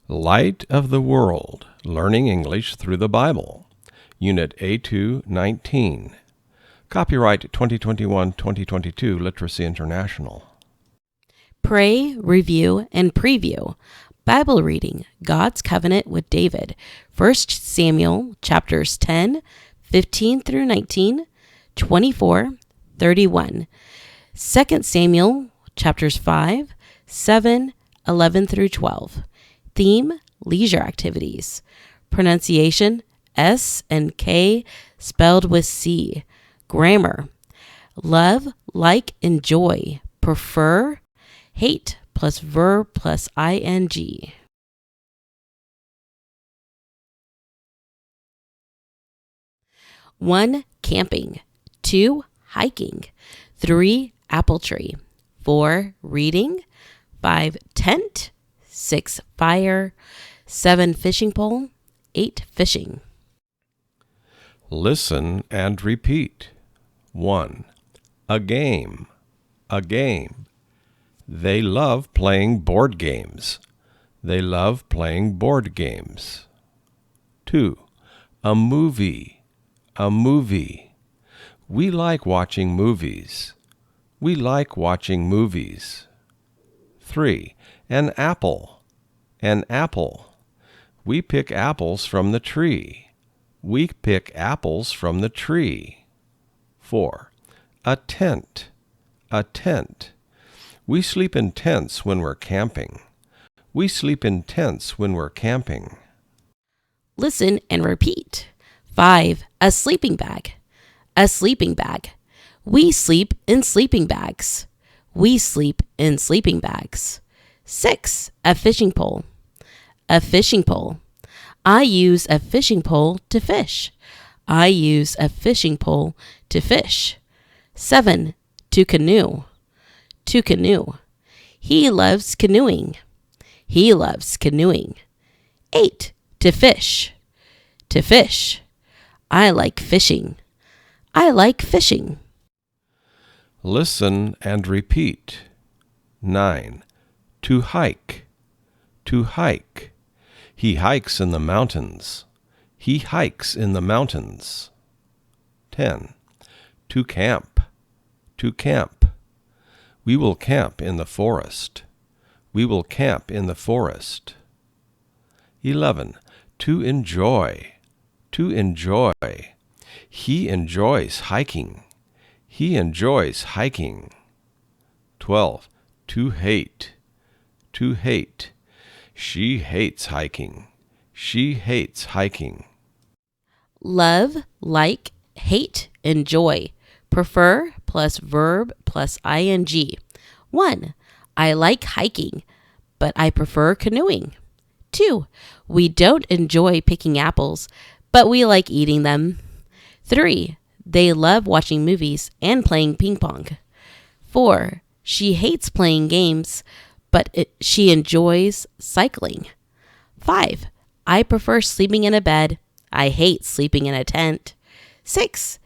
Light of the World, Learning English Through the Bible, Unit A2 19. Copyright 2021-2022 Literacy International. Pray, review, and preview. Bible reading, God's Covenant with David. 1 Samuel chapters 10, 15 through 19, 24, 31. 2 Samuel chapters 5, 7, 11 through 12. Theme, leisure activities. Pronunciation, S and K spelled with C. Grammar, love, like, enjoy, prefer, hate plus verb plus ing. 1. Camping. 2. Hiking. 3. Apple tree. 4. Reading. 5. Tent. 6. Fire. 7. Fishing pole. 8. Fishing. Listen and repeat. 1. A game. A game. They love playing board games. They love playing board games. 2. A movie. A movie. We like watching movies. We like watching movies. 3. An apple. An apple. We pick apples from the tree. We pick apples from the tree. 4. A tent. A tent. We sleep in tents when we're camping. We sleep in tents when we're camping. Listen and repeat. 5. A sleeping bag. A sleeping bag. We sleep in sleeping bags. We sleep in sleeping bags. 6. A fishing pole. A fishing pole. I use a fishing pole to fish. I use a fishing pole to fish. 7. To canoe. To canoe. He loves canoeing. He loves canoeing. 8. To fish. To fish. I like fishing. I like fishing. Listen and repeat. 9. To hike. To hike. He hikes in the mountains. He hikes in the mountains. 10. To camp. To camp. We will camp in the forest. We will camp in the forest. 11. To enjoy. To enjoy. He enjoys hiking. He enjoys hiking. 12. To hate. To hate. She hates hiking. She hates hiking. Love, like, hate, enjoy. Prefer plus verb plus ing. 1. I like hiking, but I prefer canoeing. 2. We don't enjoy picking apples, but we like eating them. 3. They love watching movies and playing ping pong. 4. She hates playing games, but she enjoys cycling. 5. I prefer sleeping in a bed. I hate sleeping in a tent. 6.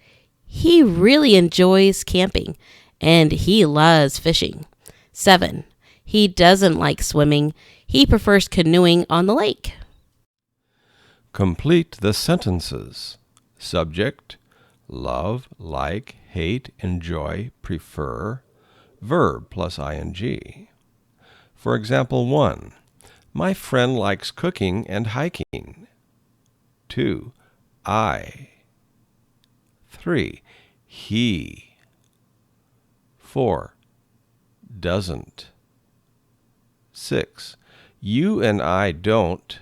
He really enjoys camping, and he loves fishing. 7. He doesn't like swimming. He prefers canoeing on the lake. Complete the sentences. Subject, love, like, hate, enjoy, prefer. Verb plus ing. For example, 1. My friend likes cooking and hiking. 2. I. 3. He. 4. Doesn't. 6. You and I don't.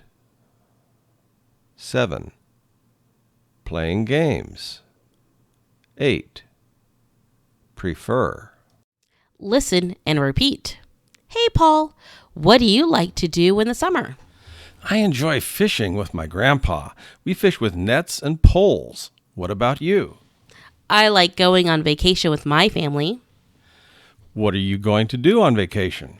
7. Playing games. 8. Prefer. Listen and repeat. Hey, Paul, what do you like to do in the summer? I enjoy fishing with my grandpa. We fish with nets and poles. What about you? I like going on vacation with my family. What are you going to do on vacation?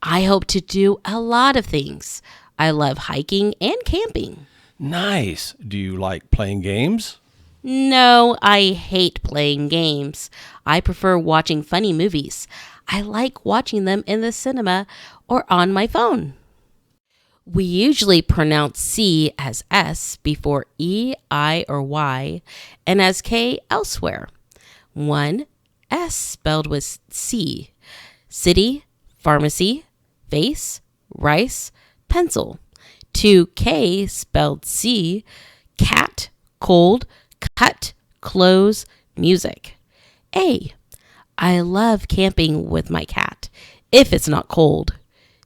I hope to do a lot of things. I love hiking and camping. Nice. Do you like playing games? No, I hate playing games. I prefer watching funny movies. I like watching them in the cinema or on my phone. We usually pronounce C as S before E, I, or Y, and as K elsewhere. 1. S spelled with C. City, pharmacy, vase, rice, pencil. 2. K spelled C. Cat, cold, cut, clothes, music. A. I love camping with my cat, if it's not cold.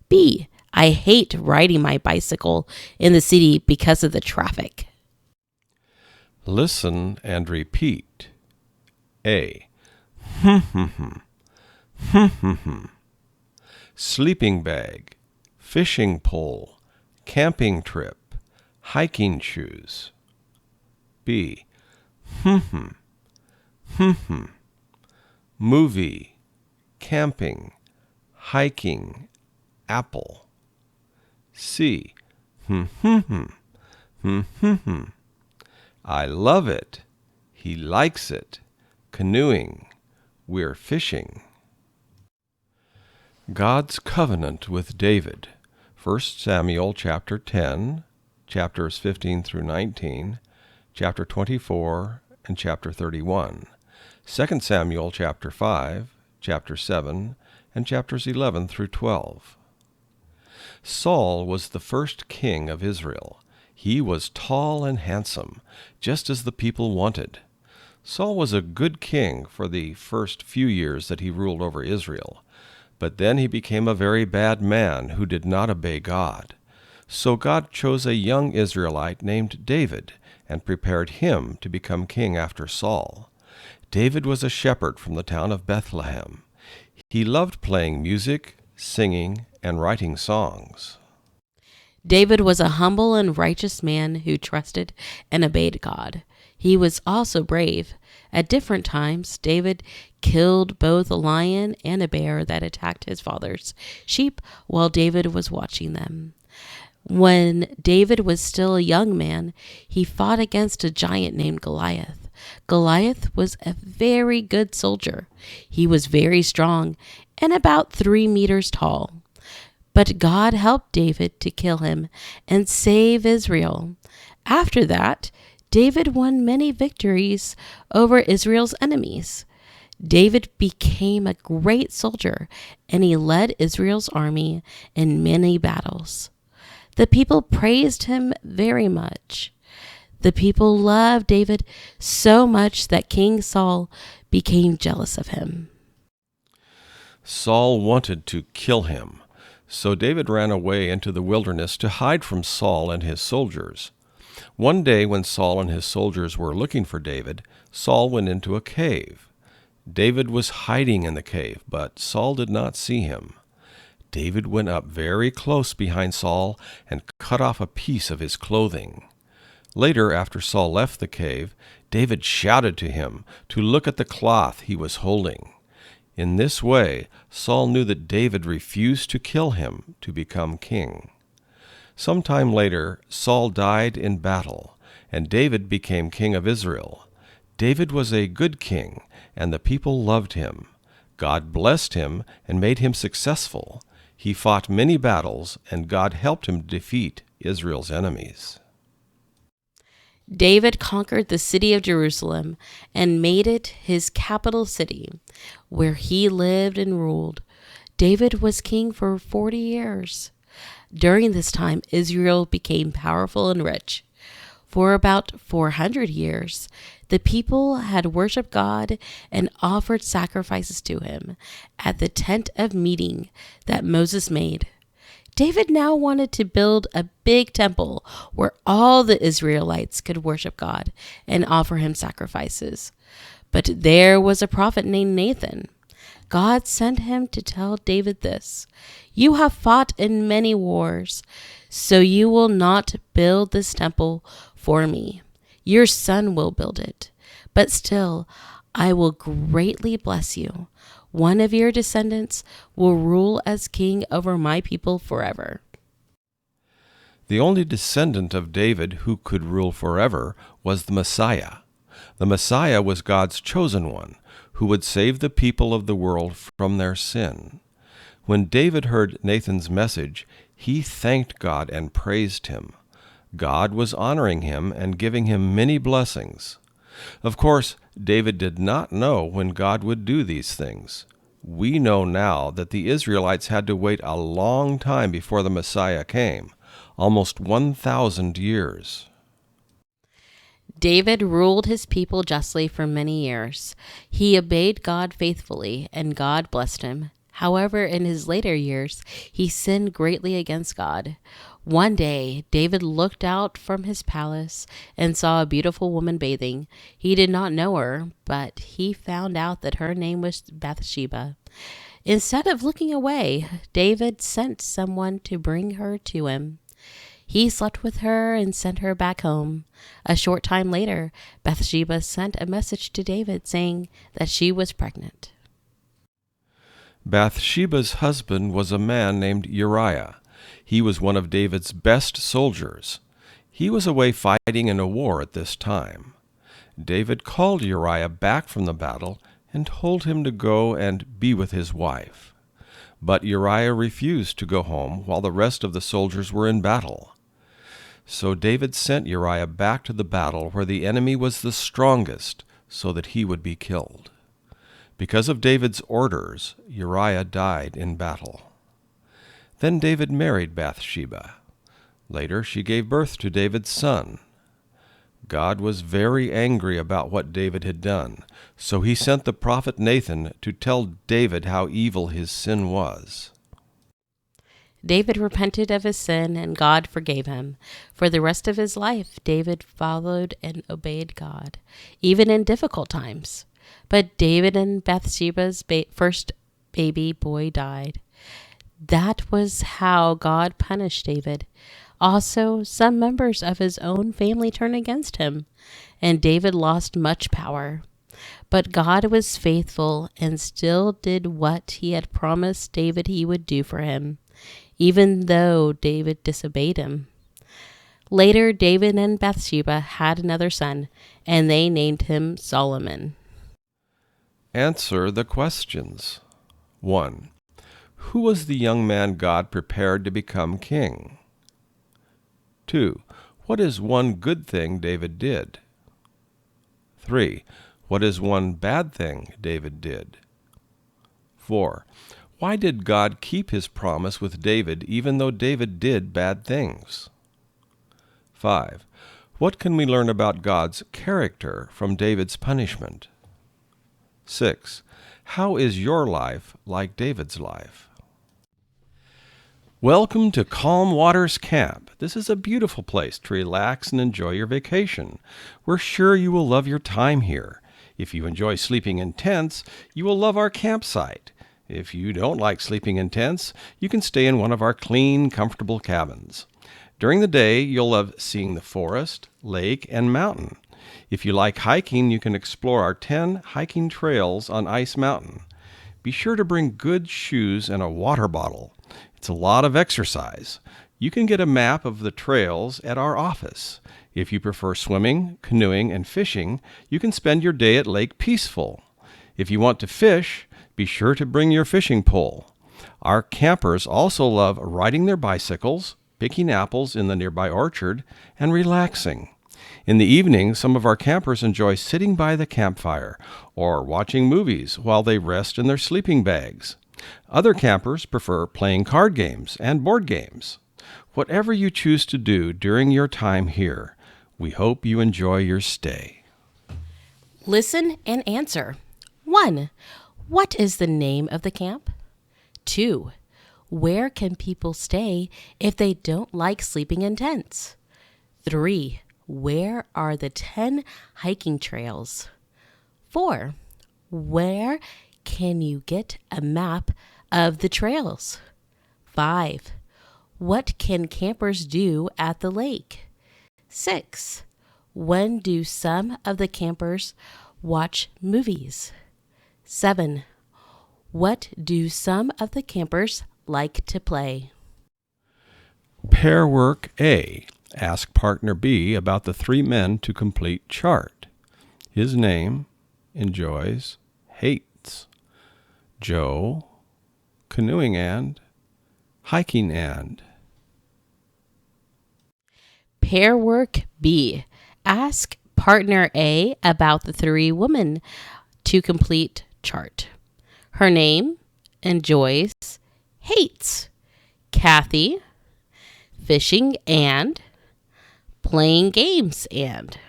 B. I hate riding my bicycle in the city because of the traffic. Listen and repeat. A. Sleeping bag, fishing pole, camping trip, hiking shoes. B. Movie, camping, hiking, apple. C. I love it. He likes it. Canoeing. We're fishing. God's covenant with David. 1 Samuel chapter 10, chapters 15 through 19, chapter 24, and chapter 31. 2 Samuel chapter 5, chapter 7, and chapters 11 through 12. Saul was the first king of Israel. He was tall and handsome, just as the people wanted. Saul was a good king for the first few years that he ruled over Israel, but then he became a very bad man who did not obey God. So God chose a young Israelite named David and prepared him to become king after Saul. David was a shepherd from the town of Bethlehem. He loved playing music, singing, and writing songs. David was a humble and righteous man who trusted and obeyed God. He was also brave. At different times, David killed both a lion and a bear that attacked his father's sheep while David was watching them. When David was still a young man, he fought against a giant named Goliath. Goliath was a very good soldier. He was very strong and about 3 meters tall. But God helped David to kill him and save Israel. After that, David won many victories over Israel's enemies. David became a great soldier, and he led Israel's army in many battles. The people praised him very much. The people loved David so much that King Saul became jealous of him. Saul wanted to kill him, so David ran away into the wilderness to hide from Saul and his soldiers. One day when Saul and his soldiers were looking for David, Saul went into a cave. David was hiding in the cave, but Saul did not see him. David went up very close behind Saul and cut off a piece of his clothing. Later, after Saul left the cave, David shouted to him to look at the cloth he was holding. In this way, Saul knew that David refused to kill him to become king. Some time later, Saul died in battle, and David became king of Israel. David was a good king, and the people loved him. God blessed him and made him successful. He fought many battles, and God helped him defeat Israel's enemies. David conquered the city of Jerusalem and made it his capital city, where he lived and ruled. David was king for 40 years. During this time, Israel became powerful and rich. For about 400 years, the people had worshiped God and offered sacrifices to him at the tent of meeting that Moses made. David now wanted to build a big temple where all the Israelites could worship God and offer him sacrifices. But there was a prophet named Nathan. God sent him to tell David this: "You have fought in many wars, so you will not build this temple for me. Your son will build it. But still, I will greatly bless you. One of your descendants will rule as king over my people forever." The only descendant of David who could rule forever was the Messiah. The Messiah was God's chosen one, who would save the people of the world from their sin. When David heard Nathan's message, He thanked God and praised him. God was honoring him and giving him many blessings. Of course, David did not know when God would do these things. We know now that the Israelites had to wait a long time before the Messiah came, almost 1,000 years. David ruled his people justly for many years. He obeyed God faithfully, and God blessed him. However, in his later years, he sinned greatly against God. One day, David looked out from his palace and saw a beautiful woman bathing. He did not know her, but he found out that her name was Bathsheba. Instead of looking away, David sent someone to bring her to him. He slept with her and sent her back home. A short time later, Bathsheba sent a message to David saying that she was pregnant. Bathsheba's husband was a man named Uriah. He was one of David's best soldiers. He was away fighting in a war at this time. David called Uriah back from the battle and told him to go and be with his wife. But Uriah refused to go home while the rest of the soldiers were in battle. So David sent Uriah back to the battle where the enemy was the strongest, so that he would be killed. Because of David's orders, Uriah died in battle. Then David married Bathsheba. Later she gave birth to David's son. God was very angry about what David had done, so he sent the prophet Nathan to tell David how evil his sin was. David repented of his sin, and God forgave him. For the rest of his life, David followed and obeyed God, even in difficult times. But David and Bathsheba's first baby boy died. That was how God punished David. Also, some members of his own family turned against him, and David lost much power. But God was faithful and still did what he had promised David he would do for him, even though David disobeyed him. Later, David and Bathsheba had another son, and they named him Solomon. Answer the questions. 1. Who was the young man God prepared to become king? 2. What is one good thing David did? 3. What is one bad thing David did? 4. Why did God keep his promise with David even though David did bad things? 5. What can we learn about God's character from David's punishment? 6. How is your life like David's life? Welcome to Calm Waters Camp. This is a beautiful place to relax and enjoy your vacation. We're sure you will love your time here. If you enjoy sleeping in tents, you will love our campsite. If you don't like sleeping in tents, you can stay in one of our clean, comfortable cabins. During the day, you'll love seeing the forest, lake, and mountain. If you like hiking, you can explore our 10 hiking trails on Ice Mountain. Be sure to bring good shoes and a water bottle. It's a lot of exercise. You can get a map of the trails at our office. If you prefer swimming, canoeing, and fishing, you can spend your day at Lake Peaceful. If you want to fish, be sure to bring your fishing pole. Our campers also love riding their bicycles, picking apples in the nearby orchard, and relaxing. In the evening, some of our campers enjoy sitting by the campfire or watching movies while they rest in their sleeping bags. Other campers prefer playing card games and board games. Whatever you choose to do during your time here, we hope you enjoy your stay. Listen and answer. 1. What is the name of the camp? 2. Where can people stay if they don't like sleeping in tents? 3. Where are the 10 hiking trails? 4. Where can you get a map of the trails? 5. What can campers do at the lake? 6. When do some of the campers watch movies? 7. What do some of the campers like to play? Pair work A. Ask partner B about the 3 men to complete chart. His name, enjoys, hates. Joe, canoeing and, hiking and. Pair work B. Ask partner A about the 3 women to complete chart. Her name, enjoys, hates. Kathy, fishing and, playing games and.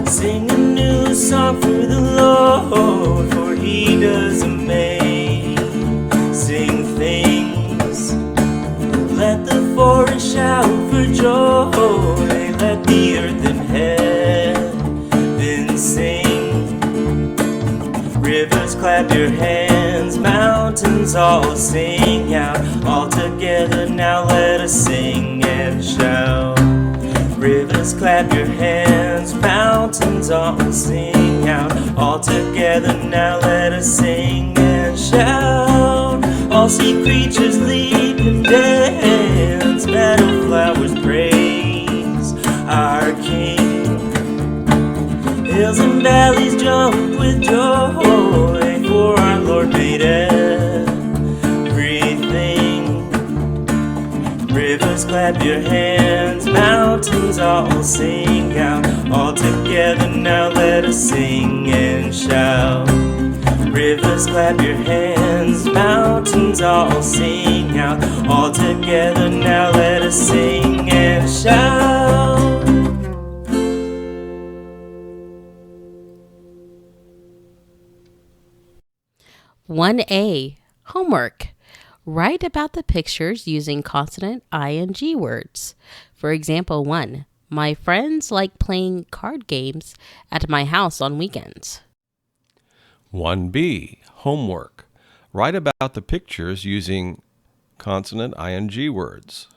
Sing a new song for the Lord, for he does amazing things. Let the forest shout for joy, let the earth and heaven sing. Rivers clap your hands, mountains all sing out. All together now let us sing and shout. Rivers clap your hands, mountains all sing out. All together now let us sing and shout. All sea creatures leap and dance, meadow flowers praise our King. Hills and valleys jump with joy, for our Lord made everything. Rivers clap your hands, mountains all sing out. All together now let us sing and shout. Rivers clap your hands, mountains all sing out. All together now let us sing and shout. One A. Homework. Write about the pictures using consonant ing words. For example, 1. My friends like playing card games at my house on weekends. 1B. Homework. Write about the pictures using consonant ing words.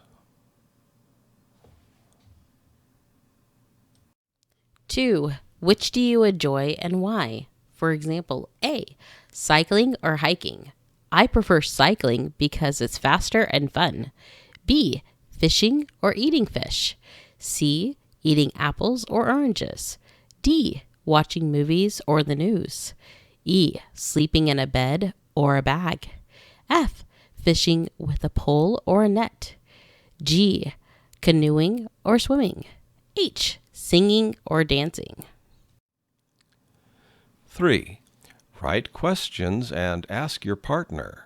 2. Which do you enjoy and why? For example, A. Cycling or hiking. I prefer cycling because it's faster and fun. B. Fishing or eating fish. C. Eating apples or oranges. D. Watching movies or the news. E. Sleeping in a bed or a bag. F. Fishing with a pole or a net. G. Canoeing or swimming. H. Singing or dancing. 3. Write questions and ask your partner.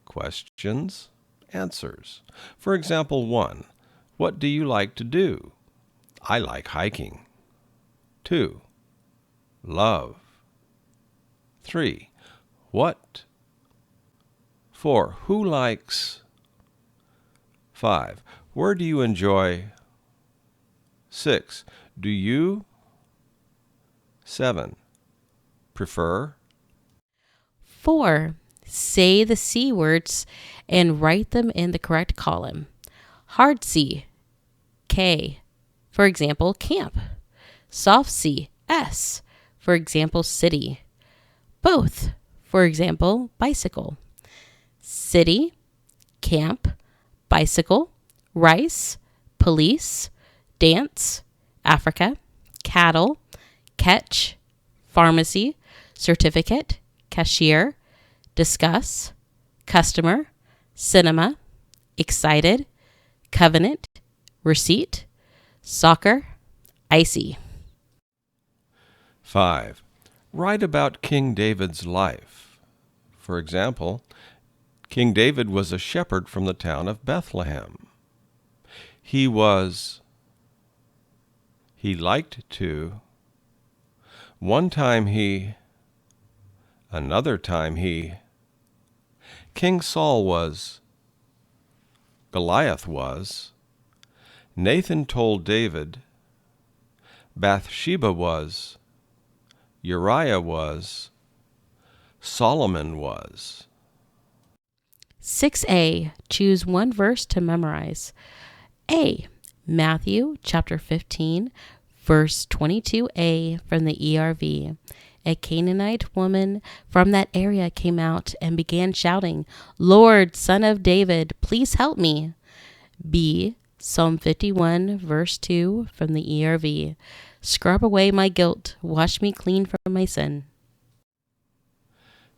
Questions, answers. For example, 1. What do you like to do? I like hiking. 2. Love. 3. What? 4. Who likes? 5. Where do you enjoy? 6. Do you? 7. Prefer? 4. Say the C words and write them in the correct column. Hard C, K. For example, camp. Soft C, S. For example, city. Both. For example, bicycle. City, camp, bicycle, rice, police, dance, Africa, cattle, catch, pharmacy, certificate, cashier, discuss, customer, cinema, excited, covenant, receipt, soccer, icy. 5. Write about King David's life. For example, King David was a shepherd from the town of Bethlehem. He liked to. One time another time King Saul was. Goliath was. Nathan told David. Bathsheba was. Uriah was. Solomon was. 6A. Choose one verse to memorize. A. Matthew chapter 15, verse 22a from the ERV. A Canaanite woman from that area came out and began shouting, "Lord, Son of David, please help me." B. Psalm 51, verse 2 from the ERV. Scrub away my guilt, wash me clean from my sin.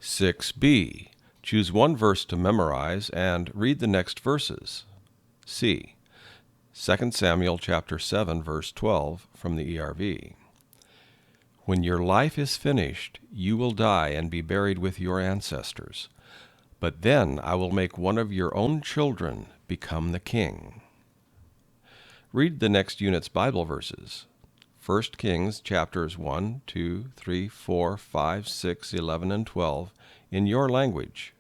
6b. Choose one verse to memorize and read the next verses. C. 2 Samuel chapter 7, verse 12 from the ERV. When your life is finished, you will die and be buried with your ancestors. But then I will make one of your own children become the king. Read the next unit's Bible verses. 1 Kings chapters 1, 2, 3, 4, 5, 6, 11, and 12 in your language.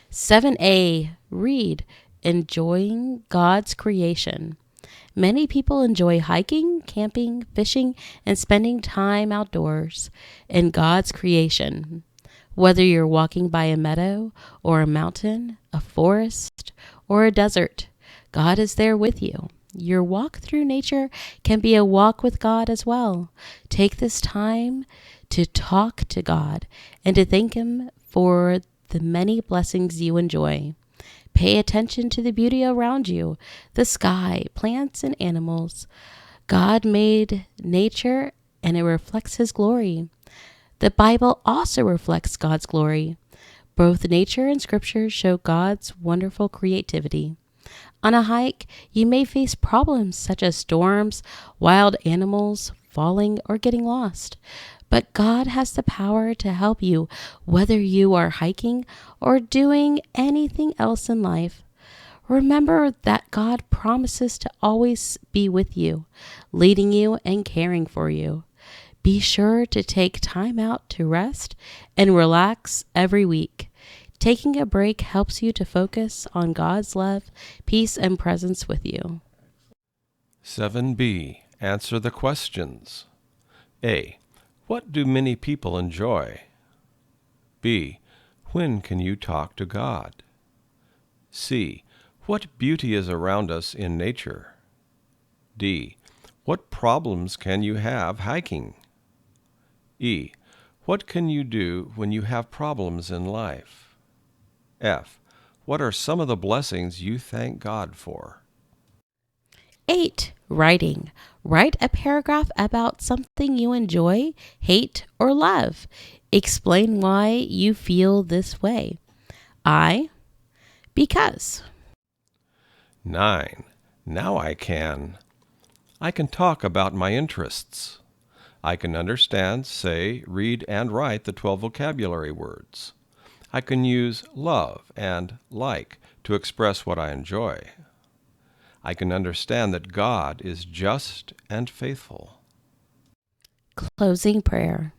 7a. Read Enjoying God's Creation. Many people enjoy hiking, camping, fishing, and spending time outdoors in God's creation. Whether you're walking by a meadow or a mountain, a forest, or a desert, God is there with you. Your walk through nature can be a walk with God as well. Take this time to talk to God and to thank Him for the many blessings you enjoy. Pay attention to the beauty around you, the sky, plants, and animals. God made nature and it reflects His glory. The Bible also reflects God's glory. Both nature and scripture show God's wonderful creativity. On a hike, you may face problems such as storms, wild animals, falling, or getting lost. But God has the power to help you whether you are hiking or doing anything else in life. Remember that God promises to always be with you, leading you and caring for you. Be sure to take time out to rest and relax every week. Taking a break helps you to focus on God's love, peace, and presence with you. 7b. Answer the questions. A. What do many people enjoy? B. When can you talk to God? C. What beauty is around us in nature? D. What problems can you have hiking? E. What can you do when you have problems in life? F. What are some of the blessings you thank God for? 8. Writing. Write a paragraph about something you enjoy, hate, or love. Explain why you feel this way. I. Because. 9. Now I can. I can talk about my interests. I can understand, say, read, and write the 12 vocabulary words. I can use love and like to express what I enjoy. I can understand that God is just and faithful. Closing prayer.